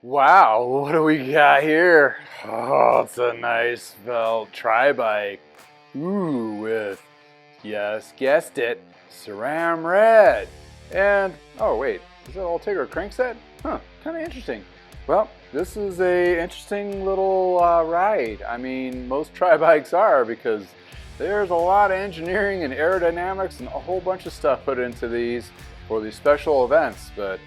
Wow, what do we got here? Oh, it's a nice felt tri-bike. Ooh, with, yes, guessed it, Ceram Red. And, oh wait, is that all Tigger crankset? Huh, kind of interesting. Well, this is a interesting little ride. I mean, most tri-bikes are because there's a lot of engineering and aerodynamics and a whole bunch of stuff put into these for these special events, but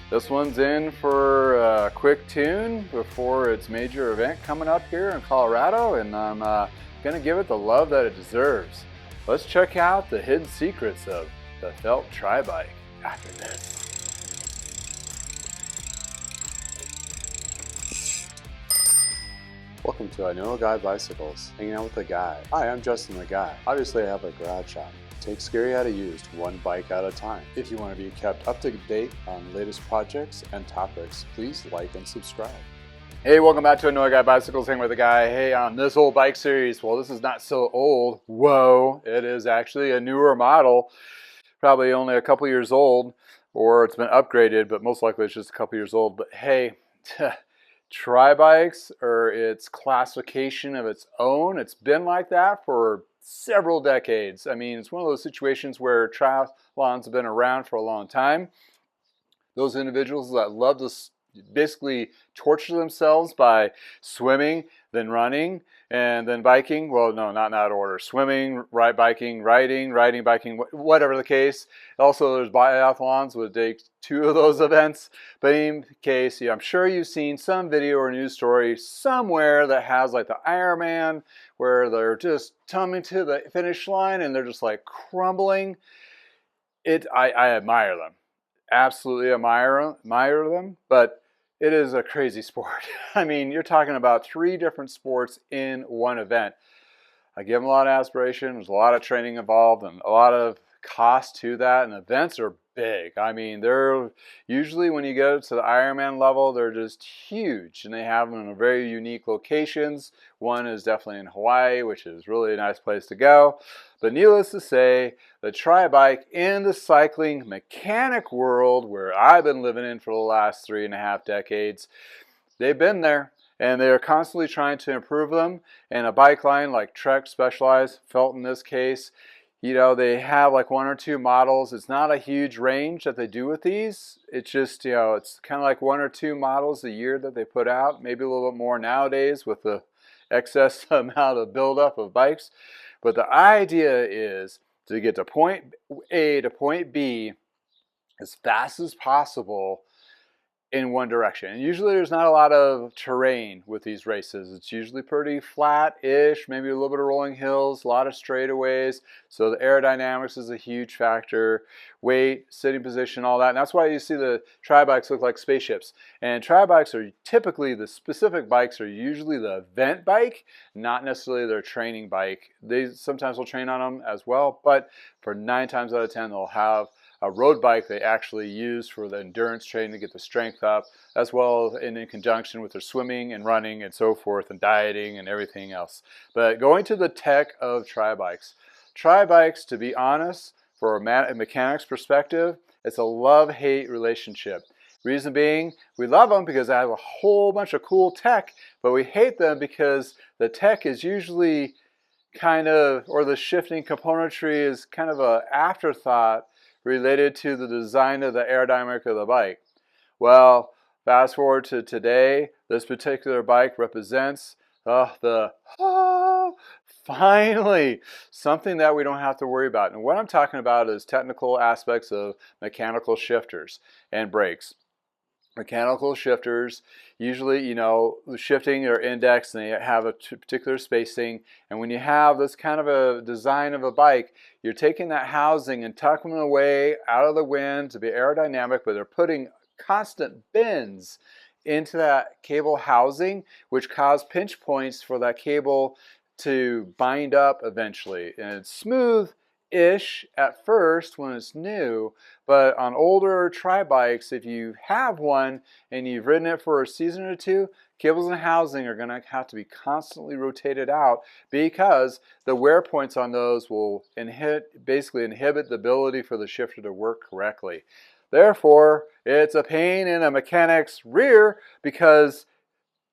this one's in for a quick tune before its major event coming up here in Colorado, and I'm going to give it the love that it deserves. Let's check out the hidden secrets of the felt tri-bike after this. Welcome to I Know a Guy Bicycles, hanging out with a guy. Hi, I'm Justin the Guy. Obviously I have a garage shop. Take scary out of used, one bike at a time. If you want to be kept up to date on latest projects and topics, please like and subscribe. Hey, welcome back to I Know a Guy Bicycles, hanging with a guy. Hey, on this old bike series, well, this is not so old. Whoa, it is actually a newer model, probably only a couple years old, or it's been upgraded, but most likely it's just a couple years old. But hey, tri-bikes are its classification of its own. It's been like that for several decades. I mean, it's one of those situations where triathlons have been around for a long time. Those individuals that love to basically torture themselves by swimming, then running, and then biking. Well, no, not in that order. Swimming, biking, riding, biking, whatever the case. Also, there's biathlons with take two of those events. But in case, I'm sure you've seen some video or news story somewhere that has like the Ironman where they're just coming to the finish line and they're just like crumbling. I admire them. Absolutely admire them, but it is a crazy sport. I mean, you're talking about 3 different sports in one event. I give them a lot of aspiration. There's a lot of training involved and a lot of cost to that, and events are big. I mean, they're usually, when you go to the Ironman level, they're just huge, and they have them in very unique locations. One is definitely in Hawaii, which is really a nice place to go. But needless to say, the tri-bike in the cycling mechanic world, where I've been living in for the last 3.5 decades, they've been there. And they're constantly trying to improve them. And a bike line like Trek Specialized, Felt in this case, they have like 1 or 2 models. It's not a huge range that they do with these. It's just, it's kind of like 1 or 2 models a year that they put out. Maybe a little bit more nowadays with the excess amount of buildup of bikes. But the idea is to get to point A to point B as fast as possible in one direction. And usually there's not a lot of terrain with these races. It's usually pretty flat-ish, maybe a little bit of rolling hills, a lot of straightaways. So the aerodynamics is a huge factor. Weight, sitting position, all that. And that's why you see the tri-bikes look like spaceships. And tri-bikes are typically, the specific bikes are usually the event bike, not necessarily their training bike. They sometimes will train on them as well, but for 9 times out of 10, they'll have a road bike they actually use for the endurance training to get the strength up, as well as in conjunction with their swimming and running and so forth, and dieting and everything else. But going to the tech of tri-bikes. Tri-bikes, to be honest, for a mechanics perspective, it's a love-hate relationship. Reason being, we love them because they have a whole bunch of cool tech, but we hate them because the tech is usually or the shifting componentry is kind of an afterthought related to the design of the aerodynamic of the bike. Well, fast forward to today, this particular bike represents finally something that we don't have to worry about. And what I'm talking about is technical aspects of mechanical shifters and brakes. Mechanical shifters, usually, shifting or index, and they have a particular spacing. And when you have this kind of a design of a bike, you're taking that housing and tucking them away out of the wind to be aerodynamic, but they're putting constant bends into that cable housing, which cause pinch points for that cable to bind up eventually. And it's smooth-ish at first when it's new, but on older tri-bikes, if you have one and you've ridden it for a season or 2, cables and housing are going to have to be constantly rotated out because the wear points on those will basically inhibit the ability for the shifter to work correctly. Therefore, it's a pain in a mechanic's rear because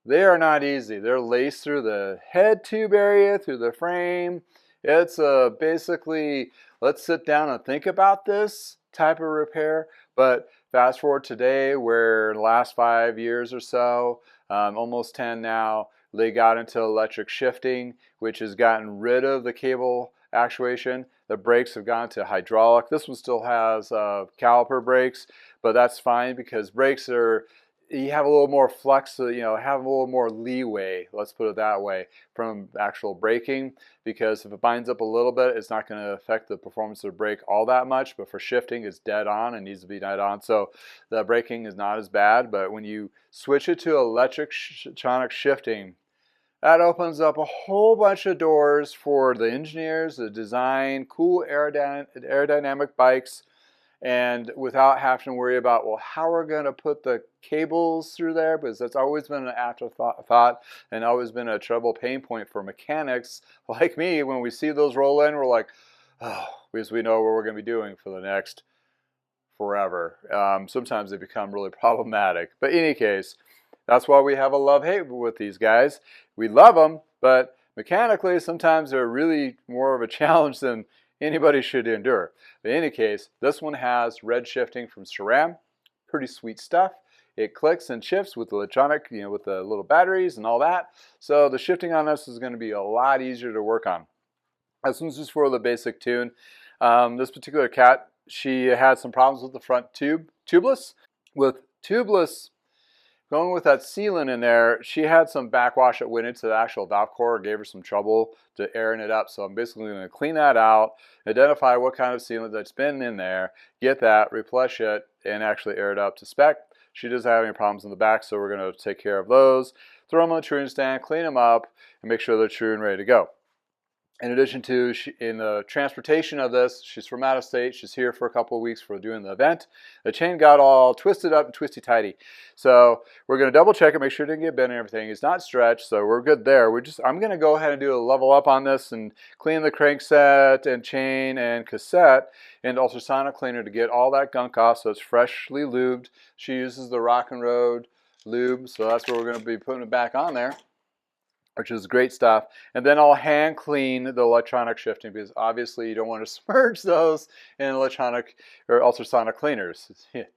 they are not easy. They're laced through the head tube area, through the frame. It's basically, let's sit down and think about this type of repair. But fast forward today, where in the last 5 years or so, almost 10 now, they got into electric shifting, which has gotten rid of the cable actuation. The brakes have gone to hydraulic. This one still has caliper brakes, but that's fine because brakes are, you have a little more flex, have a little more leeway, let's put it that way, from actual braking, because if it binds up a little bit, it's not going to affect the performance of the brake all that much, but for shifting, it's dead on and needs to be dead on. So the braking is not as bad, but when you switch it to electronic shifting, that opens up a whole bunch of doors for the engineers to design cool aerodynamic bikes, and without having to worry about, well, how we're going to put the cables through there, because that's always been an afterthought and always been a trouble pain point for mechanics like me. When we see those roll in, we're like, oh, because we know what we're going to be doing for the next forever. Sometimes they become really problematic. But in any case, that's why we have a love-hate with these guys. We love them, but mechanically, sometimes they're really more of a challenge than anybody should endure. But in any case, this one has red shifting from SRAM. Pretty sweet stuff. It clicks and shifts with the electronic, with the little batteries and all that. So the shifting on this is going to be a lot easier to work on. This one's just for the basic tune. This particular cat, she had some problems with the front tubeless. With tubeless, going with that sealant in there, she had some backwash that went into the actual valve core, gave her some trouble to airing it up. So I'm basically going to clean that out, identify what kind of sealant that's been in there, get that, replenish it, and actually air it up to spec. She doesn't have any problems in the back, so we're going to take care of those. Throw them on the truing stand, clean them up, and make sure they're true and ready to go. In addition to, in the transportation of this, she's from out of state. She's here for a couple of weeks for doing the event. The chain got all twisted up and twisty-tighty. So we're going to double check it, make sure it didn't get bent and everything. It's not stretched, so we're good there. I'm going to go ahead and do a level up on this and clean the crankset and chain and cassette and ultrasonic cleaner to get all that gunk off so it's freshly lubed. She uses the Rock and Road lube, so that's where we're going to be putting it back on there, which is great stuff. And then I'll hand clean the electronic shifting, because obviously you don't want to submerge those in electronic or ultrasonic cleaners.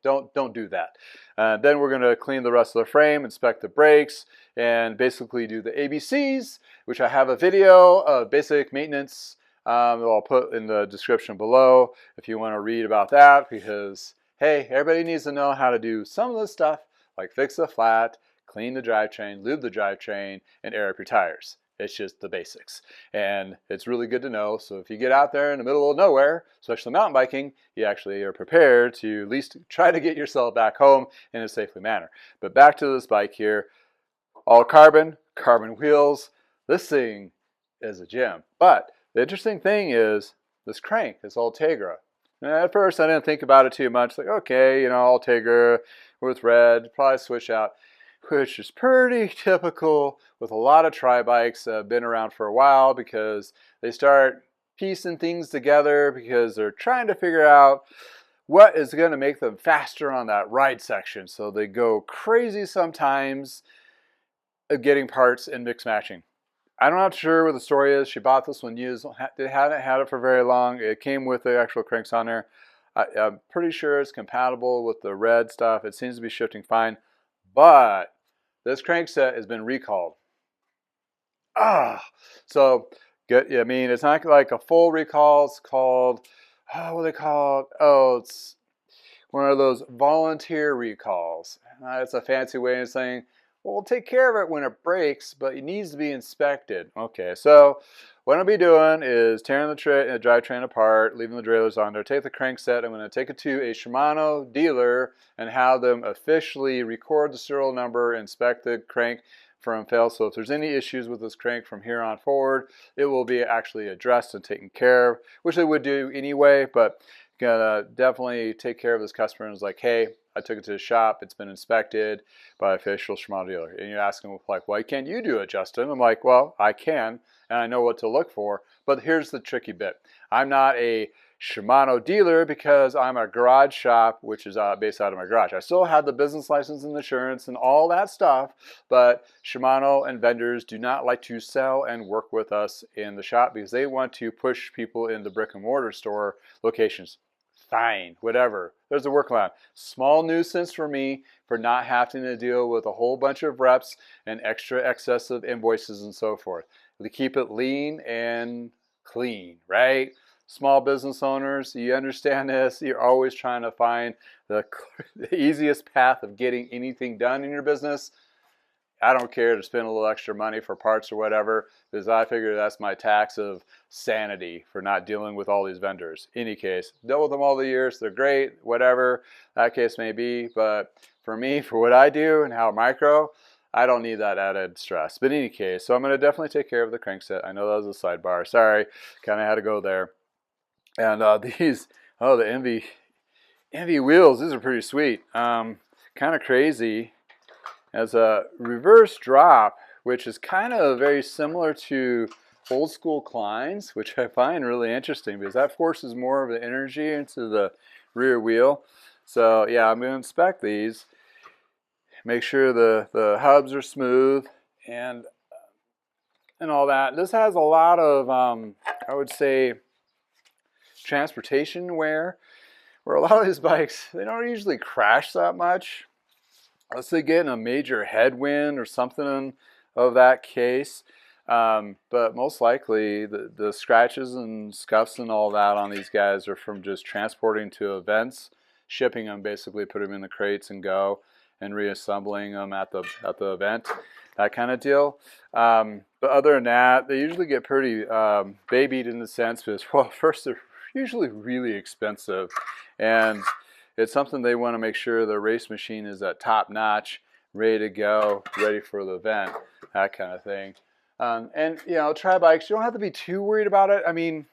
Don't do that. Then we're going to clean the rest of the frame, inspect the brakes, and basically do the ABCs, which I have a video of basic maintenance that I'll put in the description below if you want to read about that, because hey, everybody needs to know how to do some of this stuff, like fix the flat, clean the drivetrain, lube the drivetrain, and air up your tires. It's just the basics. And it's really good to know. So if you get out there in the middle of nowhere, especially mountain biking, you actually are prepared to at least try to get yourself back home in a safely manner. But back to this bike here. All carbon wheels. This thing is a gem. But the interesting thing is this crank, this Ultegra. And at first I didn't think about it too much. Like, okay, Ultegra with red, probably switch out, which is pretty typical with a lot of tri-bikes that have been around for a while, because they start piecing things together because they're trying to figure out what is going to make them faster on that ride section. So they go crazy sometimes of getting parts and mix matching. I'm not sure what the story is. She bought this one used. They hadn't had it for very long. It came with the actual cranks on there. I'm pretty sure it's compatible with the red stuff. It seems to be shifting fine. But this crankset has been recalled. So good. I mean, it's not like a full recall. It's called, what do they call it? Oh, it's one of those volunteer recalls. It's a fancy way of saying, well, we'll take care of it when it breaks, but it needs to be inspected. Okay, so what I'll be doing is tearing the drivetrain apart, leaving the derailleurs on there, take the crankset, I'm going to take it to a Shimano dealer and have them officially record the serial number, inspect the crank from fail. So if there's any issues with this crank from here on forward, it will be actually addressed and taken care of, which they would do anyway, but gonna definitely take care of this customer. And it's like, hey, I took it to the shop, it's been inspected by official Shimano dealer. And you're asking, like, why can't you do it, Justin? I'm like, well, I can, and I know what to look for, but here's the tricky bit. I'm not a Shimano dealer because I'm a garage shop, which is based out of my garage. I still have the business license and insurance and all that stuff, but Shimano and vendors do not like to sell and work with us in the shop because they want to push people in the brick and mortar store locations. Fine, whatever. There's a workaround. Small nuisance for me for not having to deal with a whole bunch of reps and extra excessive invoices and so forth. To keep it lean and clean, right? Small business owners, you understand this. You're always trying to find the easiest path of getting anything done in your business. I don't care to spend a little extra money for parts or whatever, because I figure that's my tax of sanity for not dealing with all these vendors. Any case, dealt with them all the years. They're great, whatever that case may be. But for me, for what I do and how micro, I don't need that added stress. But in any case, so I'm going to definitely take care of the crankset. I know that was a sidebar. Sorry, kind of had to go there. And these, oh, the Envy wheels. These are pretty sweet. Kind of crazy. As a reverse drop, which is kind of very similar to old school Kleins, which I find really interesting because that forces more of the energy into the rear wheel. So yeah, I'm going to inspect these, make sure the hubs are smooth and all that. This has a lot of, I would say, transportation wear, where a lot of these bikes, they don't usually crash that much. Let's say get in a major headwind or something of that case. But most likely the scratches and scuffs and all that on these guys are from just transporting to events, shipping them, basically put them in the crates and go, and reassembling them at the event, that kind of deal. But other than that, they usually get pretty babied in the sense because, well, first they're usually really expensive, and it's something they want to make sure the race machine is at top notch, ready to go, ready for the event, that kind of thing. And you know, tri bikes, you don't have to be too worried about it. I mean,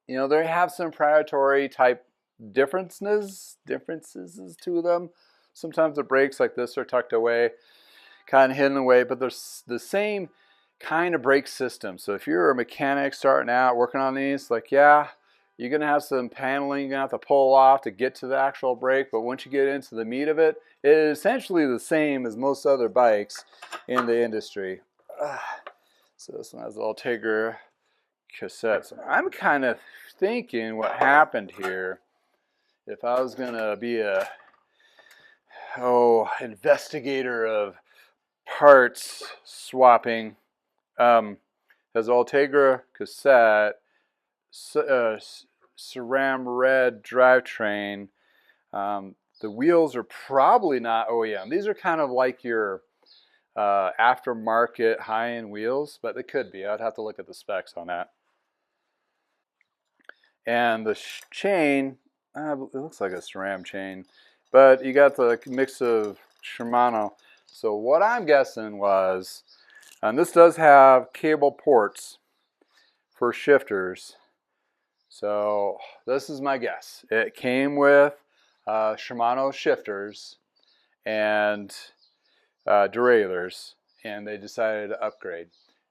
you know, they have some proprietary type differences to them. Sometimes the brakes like this are tucked away, kind of hidden away, but there's the same kind of brake system. So if you're a mechanic starting out working on these, like, yeah, you're going to have some paneling you're going to have to pull off to get to the actual brake, but once you get into the meat of it, it is essentially the same as most other bikes in the industry. So this one has a little Ultegra cassette. So I'm kind of thinking what happened here, if I was going to be a investigator of parts swapping, has Ultegra cassette, Ceram red drivetrain. The wheels are probably not OEM. These are kind of like your aftermarket high-end wheels, but they could be. I'd have to look at the specs on that. And the chain, it looks like a Ceram chain, but you got the mix of Shimano. So what I'm guessing was, and this does have cable ports for shifters. So this is my guess. It came with Shimano shifters and derailleurs, and they decided to upgrade.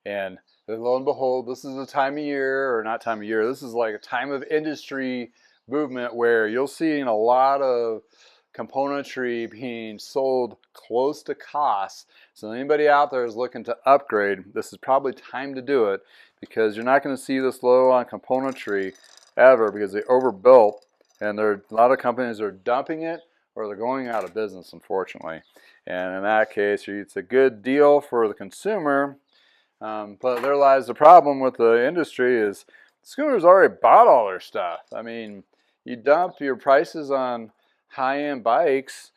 And lo and behold, this is a time of year, or not time of year, this is like a time of industry movement where you'll see a lot of componentry being sold close to cost. So anybody out there is looking to upgrade, this is probably time to do it, because you're not going to see this low on componentry ever, because they overbuilt, and a lot of companies are dumping it or they're going out of business, unfortunately. And in that case, it's a good deal for the consumer, but there lies the problem with the industry is Schooner's already bought all their stuff. I mean, you dump your prices on high-end bikes,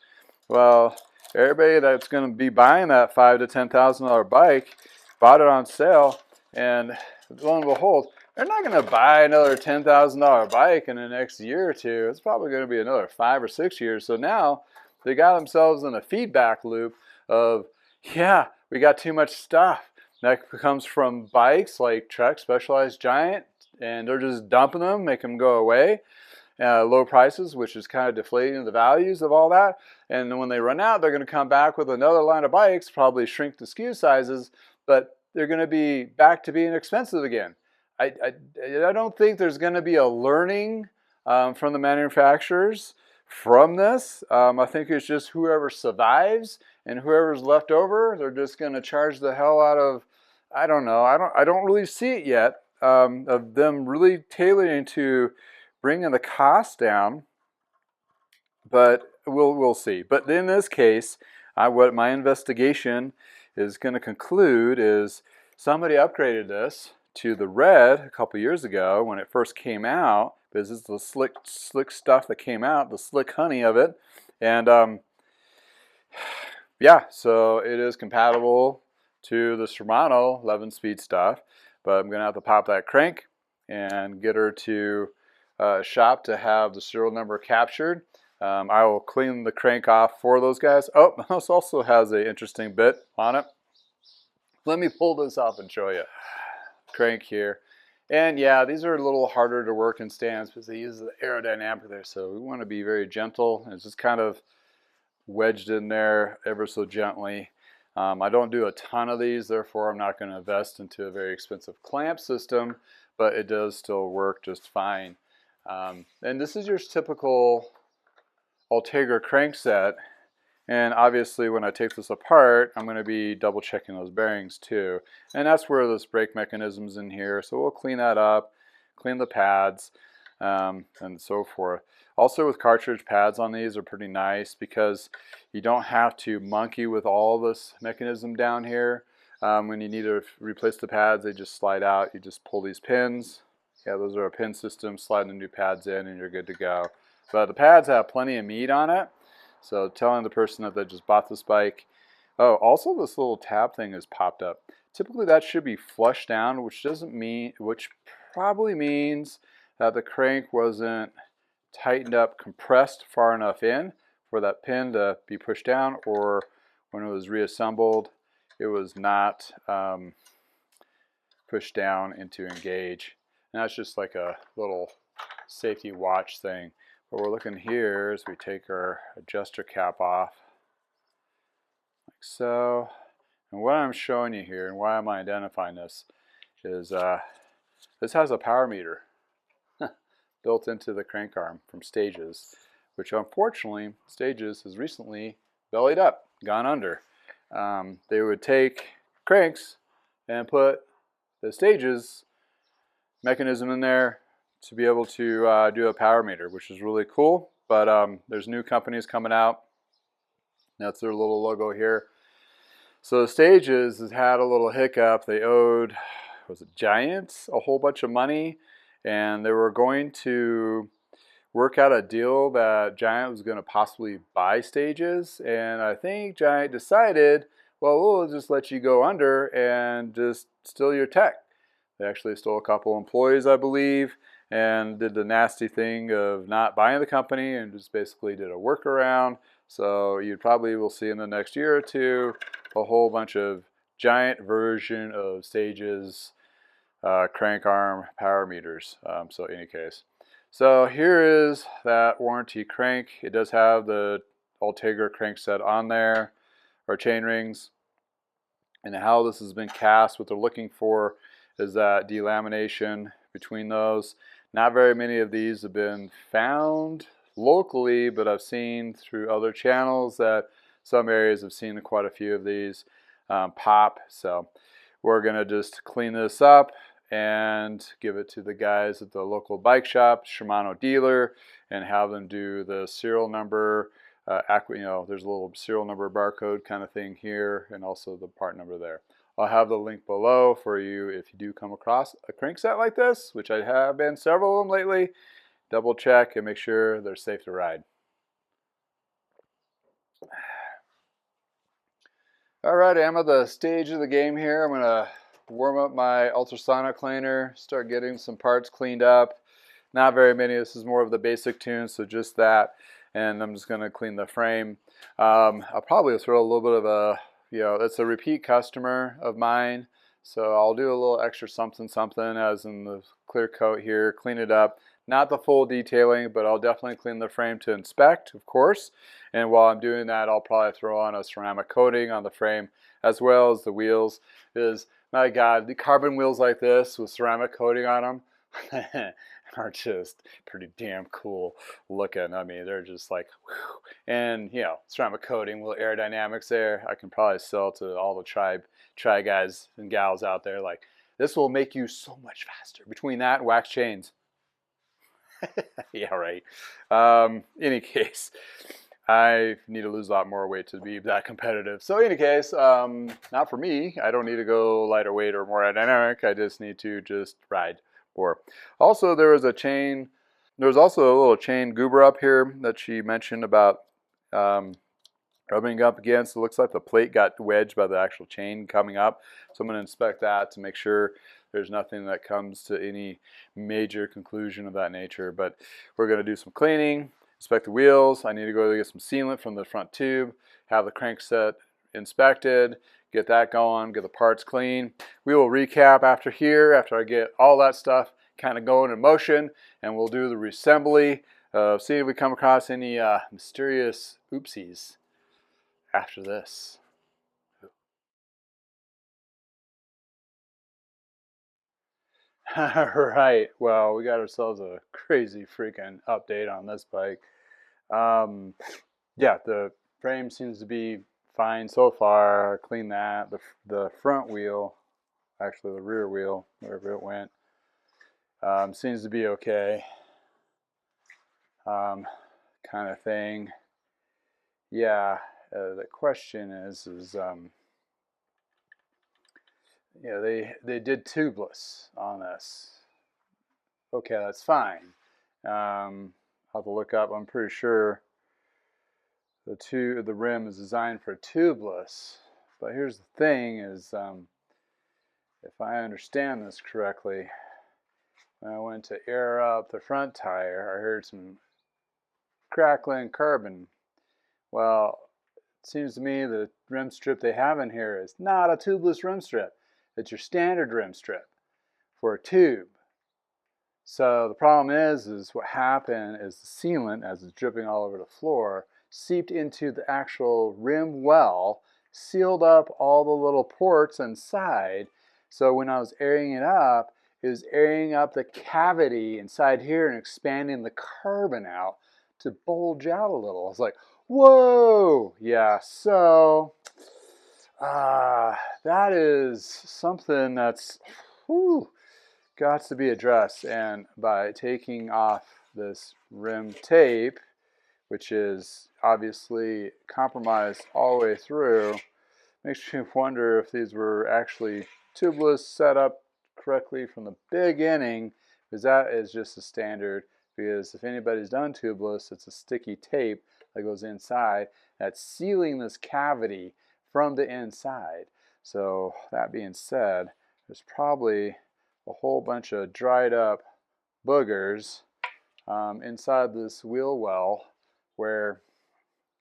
well, everybody that's going to be buying that $5,000 to $10,000 bike bought it on sale, and lo and behold, they're not going to buy another $10,000 bike in the next year or two. It's probably going to be another 5 or 6 years. So now they got themselves in a feedback loop of, yeah, we got too much stuff. That comes from bikes like Trek, Specialized Giant, and they're just dumping them, make them go away. Low prices, which is kind of deflating the values of all that. And then when they run out, they're going to come back with another line of bikes, probably shrink the SKU sizes, but they're going to be back to being expensive again. I don't think there's going to be a learning from the manufacturers from this. I think it's just whoever survives and whoever's left over, they're just going to charge the hell out of. I don't know. I don't really see it yet of them really tailoring to bringing the cost down. But we'll see. But in this case, what my investigation is going to conclude is somebody upgraded this to the red a couple years ago when it first came out, because this is the slick stuff that came out, the slick honey of it. And yeah, so it is compatible to the Shimano 11-speed stuff, but I'm going to have to pop that crank and get her to shop to have the serial number captured. I will clean the crank off for those guys. Oh, this also has an interesting bit on it. Let me pull this off and show you. Crank here. And yeah, these are a little harder to work in stands because they use the aerodynamic there. So we want to be very gentle. It's just kind of wedged in there ever so gently. I don't do a ton of these, therefore I'm not going to invest into a very expensive clamp system, but it does still work just fine. And this is your typical Ultegra crank set, and obviously when I take this apart I'm going to be double checking those bearings too, and that's where this brake mechanism's in here, so we'll clean that up, clean the pads, and so forth. Also with cartridge pads on these are pretty nice because you don't have to monkey with all this mechanism down here. When you need to replace the pads, they just slide out. You just pull these pins. Yeah, those are a pin system, slide the new pads in and you're good to go. But the pads have plenty of meat on it, so telling the person that they just bought this bike. Oh, also this little tab thing has popped up. Typically that should be flush down, which probably means that the crank wasn't tightened up, compressed far enough in for that pin to be pushed down, or when it was reassembled, it was not pushed down into engage. And that's just like a little safety watch thing. What we're looking here is we take our adjuster cap off, like so. And what I'm showing you here, and why am I identifying this, is this has a power meter built into the crank arm from Stages, which unfortunately Stages has recently bellied up, gone under. They would take cranks and put the Stages mechanism in there to be able to do a power meter, which is really cool. But there's new companies coming out. That's their little logo here. So Stages has had a little hiccup. They owed, was it Giants, a whole bunch of money, and they were going to work out a deal that Giant was going to possibly buy Stages, and I think Giant decided, well, we'll just let you go under and just steal your tech. They actually stole a couple employees, I believe, and did the nasty thing of not buying the company and just basically did a workaround. So you probably will see in the next year or two a whole bunch of Giant version of Stages crank arm power meters. So in any case, so here is that warranty crank. It does have the Ultegra crank set on there, or chain rings, and how this has been cast. What they're looking for is that delamination between those. Not very many of these have been found locally, but I've seen through other channels that some areas have seen quite a few of these pop. So we're going to just clean this up and give it to the guys at the local bike shop, Shimano dealer, and have them do the serial number. There's a little serial number barcode kind of thing here, and also the part number there. I'll have the link below for you if you do come across a crank set like this, which I have been several of them lately. Double check and make sure they're safe to ride. Alright, I'm at the stage of the game here. I'm going to warm up my ultrasonic cleaner, start getting some parts cleaned up. Not very many, this is more of the basic tunes, so just that. And I'm just going to clean the frame. I'll probably throw a little bit of a, that's a repeat customer of mine, so I'll do a little extra something as in the clear coat here, clean it up. Not the full detailing, but I'll definitely clean the frame to inspect, of course. And while I'm doing that, I'll probably throw on a ceramic coating on the frame as well as the wheels. Because, my God, the carbon wheels like this with ceramic coating on them are just pretty damn cool looking. I mean, they're just like, whew. And, you know, ceramic coating, little aerodynamics there. I can probably sell to all the tri guys and gals out there. Like, this will make you so much faster. Between that and wax chains. Yeah, right. Any case, I need to lose a lot more weight to be that competitive. So any case, not for me. I don't need to go lighter weight or more aerodynamic. I just need to just ride more. Also, there was a chain. There was also a little chain goober up here that she mentioned about rubbing up against. It looks like the plate got wedged by the actual chain coming up. So I'm going to inspect that to make sure there's nothing that comes to any major conclusion of that nature. But we're going to do some cleaning, inspect the wheels. I need to go get some sealant from the front tube, have the crankset inspected, get that going, get the parts clean. We will recap after here, after I get all that stuff kind of going in motion, and we'll do the reassembly, see if we come across any mysterious oopsies after this. Right, well, we got ourselves a crazy freaking update on this bike. Yeah, the frame seems to be fine so far. Clean that. The front wheel, actually the rear wheel, wherever it went, seems to be okay. Kind of thing. Yeah, the question is yeah, they did tubeless on this. Okay, that's fine. I'll have to look up. I'm pretty sure the rim is designed for tubeless. But here's the thing: is if I understand this correctly, when I went to air up the front tire, I heard some crackling carbon. Well, it seems to me the rim strip they have in here is not a tubeless rim strip. It's your standard rim strip for a tube. So the problem is what happened is the sealant, as it's dripping all over the floor, seeped into the actual rim well, sealed up all the little ports inside. So when I was airing it was airing up the cavity inside here and expanding the carbon out to bulge out a little. I was like, whoa! Yeah, so that is something that's whew, got to be addressed. And by taking off this rim tape, which is obviously compromised all the way through, makes me wonder if these were actually tubeless, set up correctly from the beginning, because that is just a standard. Because if anybody's done tubeless, it's a sticky tape that goes inside that's sealing this cavity from the inside. So that being said, there's probably a whole bunch of dried up boogers inside this wheel well, where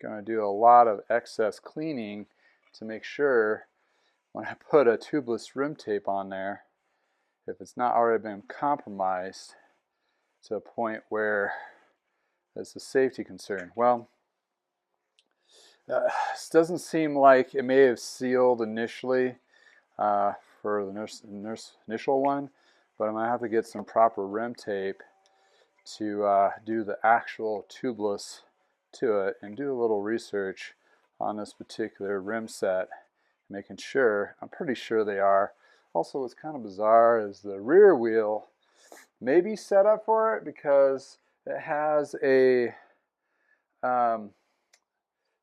I'm going to do a lot of excess cleaning to make sure when I put a tubeless rim tape on there, if it's not already been compromised to a point where it's a safety concern. Well, this doesn't seem like it may have sealed initially for the initial one, but I'm going to have to get some proper rim tape to do the actual tubeless to it and do a little research on this particular rim set, making sure, I'm pretty sure they are. Also, what's kind of bizarre is the rear wheel may be set up for it because it has a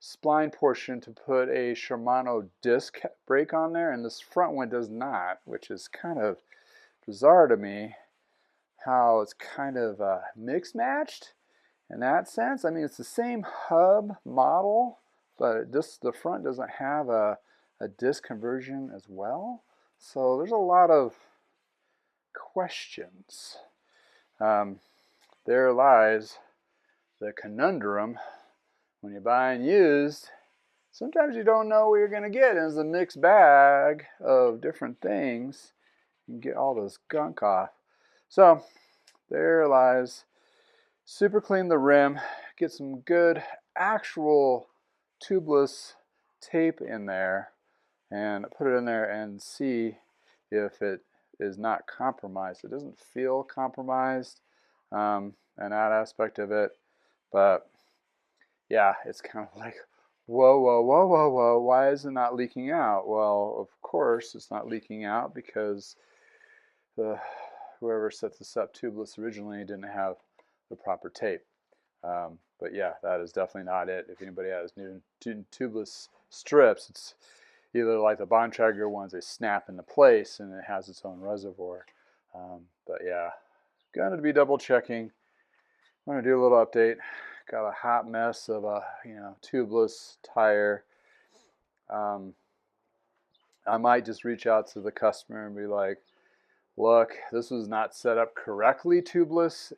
spline portion to put a Shimano disc brake on there, and this front one does not, which is kind of bizarre to me how it's kind of mix matched in that sense. I mean, it's the same hub model, but the front doesn't have a disc conversion as well. So there's a lot of questions. There lies the conundrum. When you're buying used, sometimes you don't know what you're going to get. It's a mixed bag of different things. You can get all this gunk off. So there lies. Super clean the rim, get some good actual tubeless tape in there, and put it in there and see if it is not compromised. It doesn't feel compromised, and that aspect of it, but yeah, it's kind of like, whoa, whoa, whoa, whoa, whoa, why is it not leaking out? Well, of course it's not leaking out because whoever set this up tubeless originally didn't have the proper tape. But yeah, that is definitely not it. If anybody has new tubeless strips, it's either like the Bontrager ones, they snap into place and it has its own reservoir. But yeah, gonna be double checking. I'm gonna do a little update. Got a hot mess of a tubeless tire. I might just reach out to the customer and be like, look, this was not set up correctly tubeless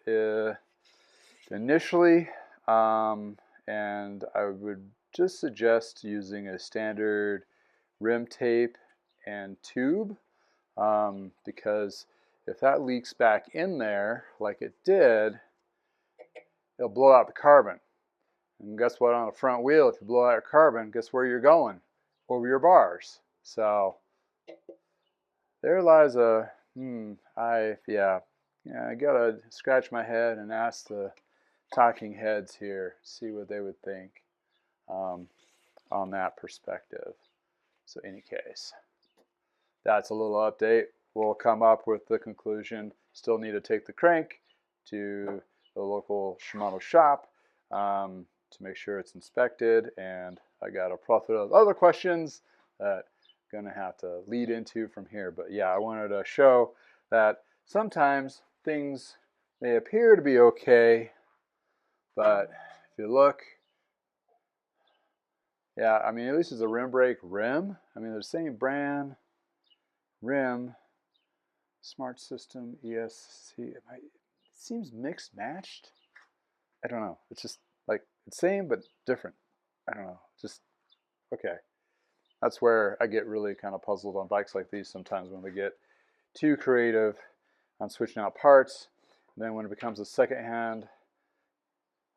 initially, and I would just suggest using a standard rim tape and tube, because if that leaks back in there like it did, it'll blow out the carbon. And guess what, on a front wheel, if you blow out your carbon, guess where you're going? Over your bars. So there lies a, I gotta scratch my head and ask the talking heads here, see what they would think on that perspective. So any case, that's a little update. We'll come up with the conclusion. Still need to take the crank to the local Shimano shop to make sure it's inspected, and I got a plethora of other questions that I'm gonna have to lead into from here. But yeah, I wanted to show that sometimes things may appear to be okay, but if you look, yeah, I mean, at least it's a rim brake rim. I mean, they're the same brand, rim, smart system, ESC. It seems mixed matched. I don't know. It's just like it's same but different. I don't know. Just okay. That's where I get really kind of puzzled on bikes like these sometimes, when we get too creative on switching out parts. And then when it becomes a secondhand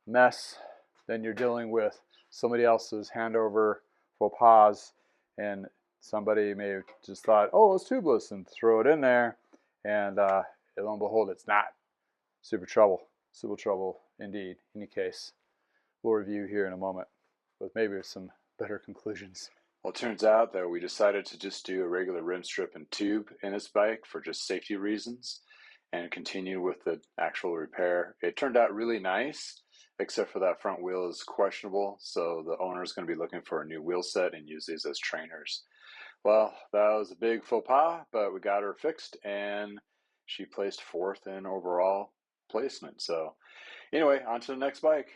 mess, then you're dealing with somebody else's handover faux pas, and somebody may have just thought, oh, it's tubeless, and throw it in there, and lo and behold, it's not. Super trouble indeed. In any case, we'll review here in a moment with maybe some better conclusions. Well, it turns out that we decided to just do a regular rim strip and tube in this bike for just safety reasons and continue with the actual repair. It turned out really nice, except for that front wheel is questionable, so the owner is going to be looking for a new wheel set and use these as trainers. Well, that was a big faux pas, but we got her fixed, and she placed 4th in overall placement. So anyway, on to the next bike.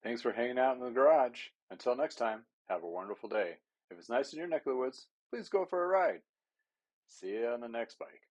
Thanks for hanging out in the garage. Until next time, have a wonderful day. If it's nice in your neck of the woods, please go for a ride. See you on the next bike.